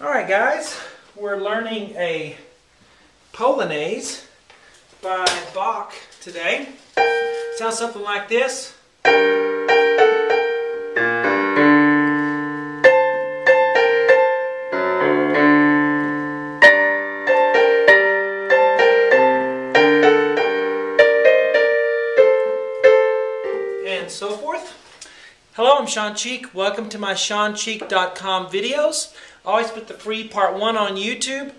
Alright guys, we're learning a Polonaise by Bach today. Sounds something like this. And so forth. Hello, I'm Sean Cheek. Welcome to my SeanCheek.com videos. I always put the free part 1 on YouTube,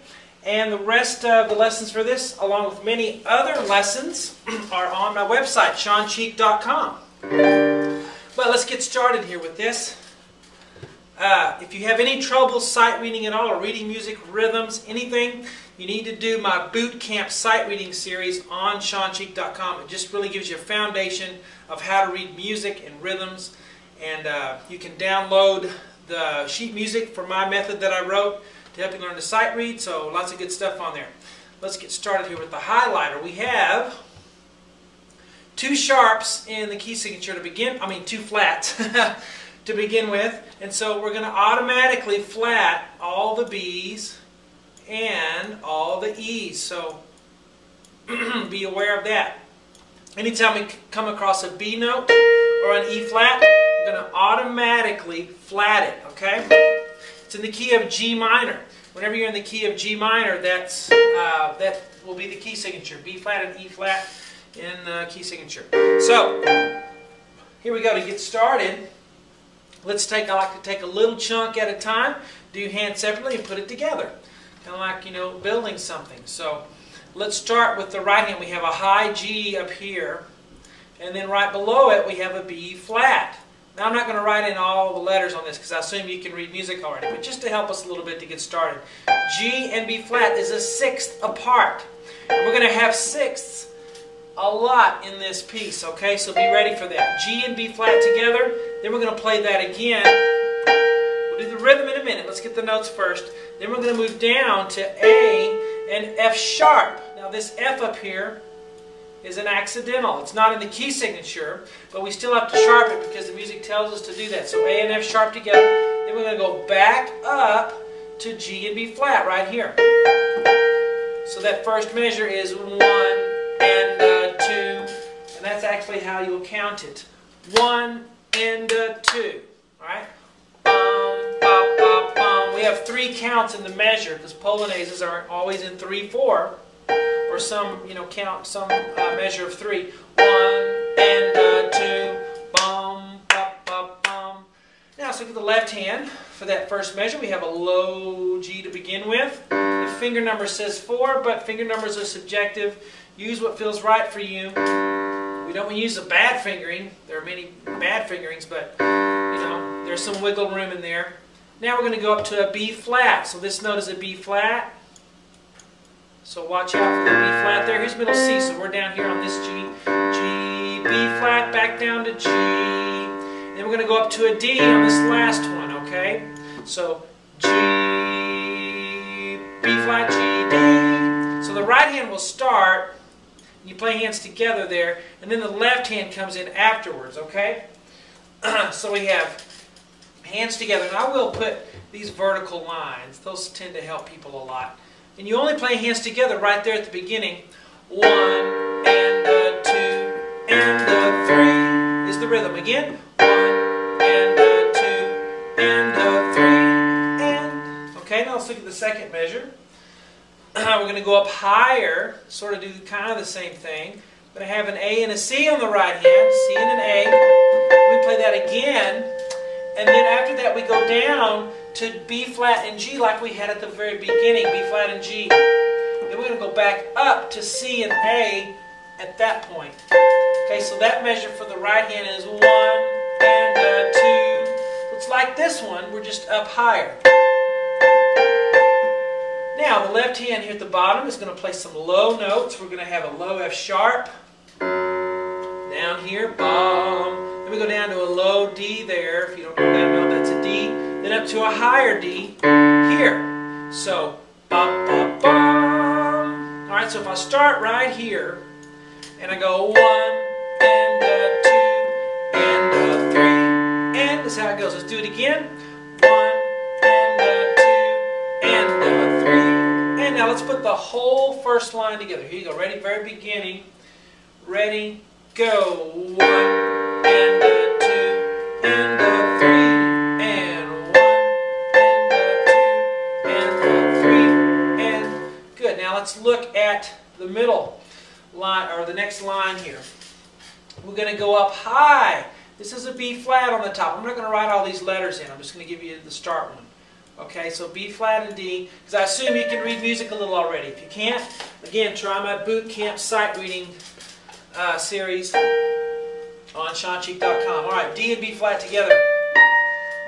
and the rest of the lessons for this, along with many other lessons, are on my website, SeanCheek.com. But let's get started here with this. If you have any trouble sight reading at all, or reading music, rhythms, anything, you need to do my boot camp sight reading series on SeanCheek.com. It just really gives you a foundation of how to read music and rhythms. And you can download the sheet music for my method that I wrote to help you learn to sight read. So lots of good stuff on there. Let's get started here with the highlighter. We have 2 sharps in the key signature to begin. 2 flats to begin with. And so we're going to automatically flat all the B's and all the E's. So be aware of that. Anytime we come across a B note or an E flat, we're going to automatically flat it, okay? It's in the key of G minor. Whenever you're in the key of G minor, that will be the key signature. B flat and E flat in the key signature. So, here we go. To get started, I like to take a little chunk at a time, do hands separately, and put it together. Kind of like, building something. So, let's start with the right hand. We have a high G up here, and then right below it we have a B flat. Now I'm not going to write in all the letters on this because I assume you can read music already, but just to help us a little bit to get started. G and B flat is a 1/6 apart. And we're going to have sixths a lot in this piece, okay? So be ready for that. G and B flat together, then we're going to play that again. We'll do the rhythm in a minute. Let's get the notes first. Then we're going to move down to A and F sharp. Now this F up here is an accidental. It's not in the key signature, but we still have to sharp it because the music tells us to do that. So A and F sharp together. Then we're going to go back up to G and B flat right here. So that first measure is 1 and 2, and that's actually how you'll count it. 1 and 2. All right. Bum, bum, bum. We have 3 counts in the measure because Polonaises are always in 3/4. Or some, count some measure of 3. 1 and 2. Bum, bum, bum, bum. Now let's look at the left hand. For that first measure, we have a low G to begin with. The finger number says 4, but finger numbers are subjective. Use what feels right for you. We don't use a bad fingering. There are many bad fingerings, but there's some wiggle room in there. Now we're going to go up to a B flat. So this note is a B flat. So watch out for the B flat there. Here's middle C, so we're down here on this G. G, B flat, back down to G. And then we're going to go up to a D on this last one, okay? So G, B flat, G, D. So the right hand will start, you play hands together there, and then the left hand comes in afterwards, okay? So we have hands together, and I will put these vertical lines. Those tend to help people a lot. And you only play hands together right there at the beginning. 1 and 2 and 3 is the rhythm. Again, 1 and 2 and 3 and. Okay, now let's look at the second measure. We're going to go up higher, sort of do kind of the same thing. We're going to have an A and a C on the right hand, C and an A. We play that again, and then after that we go down to B flat and G like we had at the very beginning, B flat and G. Then we're going to go back up to C and A at that point. Okay, so that measure for the right hand is 1 and 2. It's like this one, we're just up higher. Now the left hand here at the bottom is going to play some low notes. We're going to have a low F sharp. Down here, bum. Then we go down to a low D there. If you don't know that note, that's a D. Then up to a higher D here. So, bum, bum, bum. Alright, so if I start right here, and I go 1 and 2 and 3, and that's how it goes. Let's do it again. 1 and 2 let's put the whole first line together. Here you go. Ready? Very beginning. Ready? Go. 1 and a 2 and a 3 and 1 and a 2 and a 3 and good. Now let's look at the middle line or the next line here. We're going to go up high. This is a B flat on the top. I'm not going to write all these letters in. I'm just going to give you the start one. Okay, so B flat and D, because I assume you can read music a little already. If you can't, again, try my boot camp sight reading series on SeanCheek.com. All right, D and B flat together.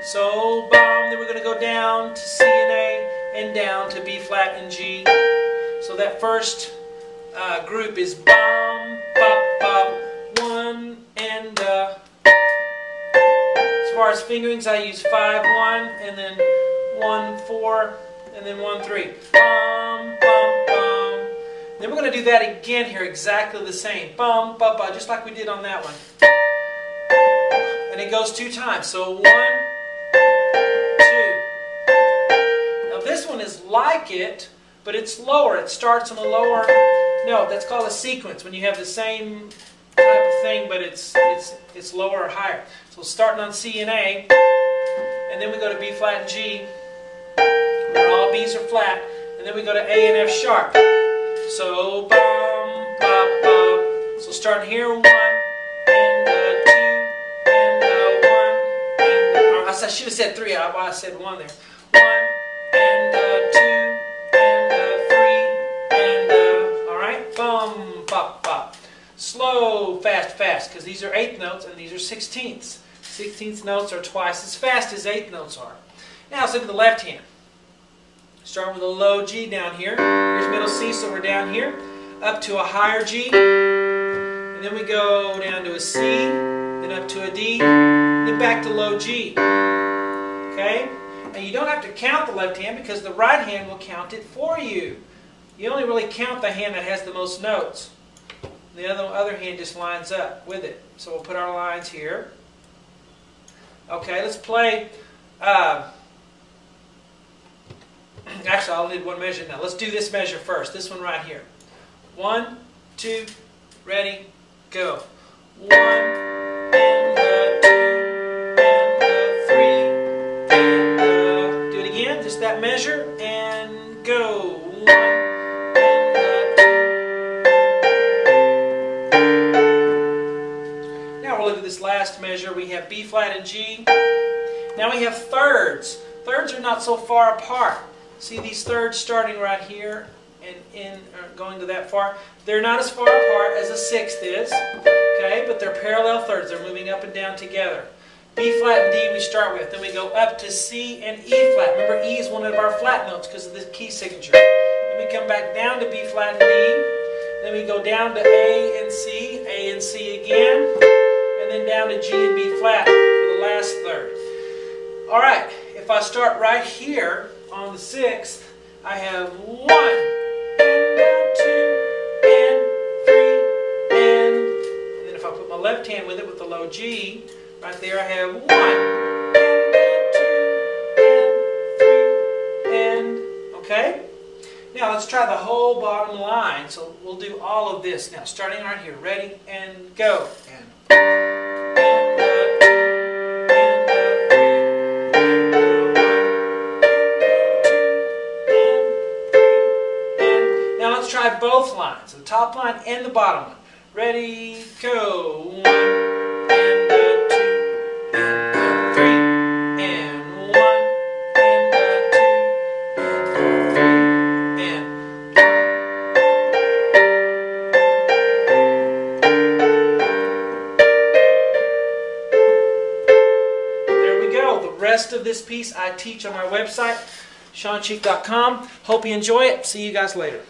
So, bum, then we're going to go down to C and A and down to B flat and G. So that first group is bum, bop, bop, 1 and as far as fingerings, I use 5, 1, and then 1, 4, and then 1, 3. Bum, bum, bum. Then we're going to do that again here, exactly the same. Bum, bum, bum, just like we did on that one. And it goes 2 times. So 1, 2. Now this one is like it, but it's lower. It starts on a lower note. That's called a sequence, when you have the same type of thing, but it's lower or higher. So starting on C and A, and then we go to B flat and G, where all B's are flat, and then we go to A and F sharp. So bum, bop, bop. So starting here, 1 and 2 and 1 and I should have said 3. I said 1 there. 1 and 2 and 3 and all right, bum, bop, bop. Slow, fast, fast, because these are 8th notes and these are 16ths. 16th notes are twice as fast as 8th notes are. Now let's look at the left hand. Starting with a low G down here. Here's middle C, so we're down here. Up to a higher G. And then we go down to a C, then up to a D, then back to low G. Okay? Now you don't have to count the left hand because the right hand will count it for you. You only really count the hand that has the most notes. The other hand just lines up with it. So we'll put our lines here. Okay, let's play. Actually, I'll need one measure now. Let's do this measure first. This one right here. 1, 2, ready, go. 1 and 2 and 3 and do it again. Just that measure and go. 1 and Now we'll look at this last measure. We have B flat and G. Now we have thirds. Thirds are not so far apart. See these thirds starting right here and going to that far? They're not as far apart as a 6th is, okay? But they're parallel thirds. They're moving up and down together. B flat and D we start with. Then we go up to C and E flat. Remember, E is one of our flat notes because of the key signature. Then we come back down to B flat and D. Then we go down to A and C again, and then down to G and B flat for the last third. All right, if I start right here on the 6th, I have 1 and 2 and 3 and then if I put my left hand with it with the low G, right there I have 1 and 2 and 3 and okay? Now let's try the whole bottom line. So we'll do all of this now, starting right here. Ready and go. And try both lines, the top line and the bottom one. Ready, go. 1 and 2 and 3 and 1 and 2 and 3 and there we go. The rest of this piece I teach on my website, SeanCheek.com. Hope you enjoy it. See you guys later.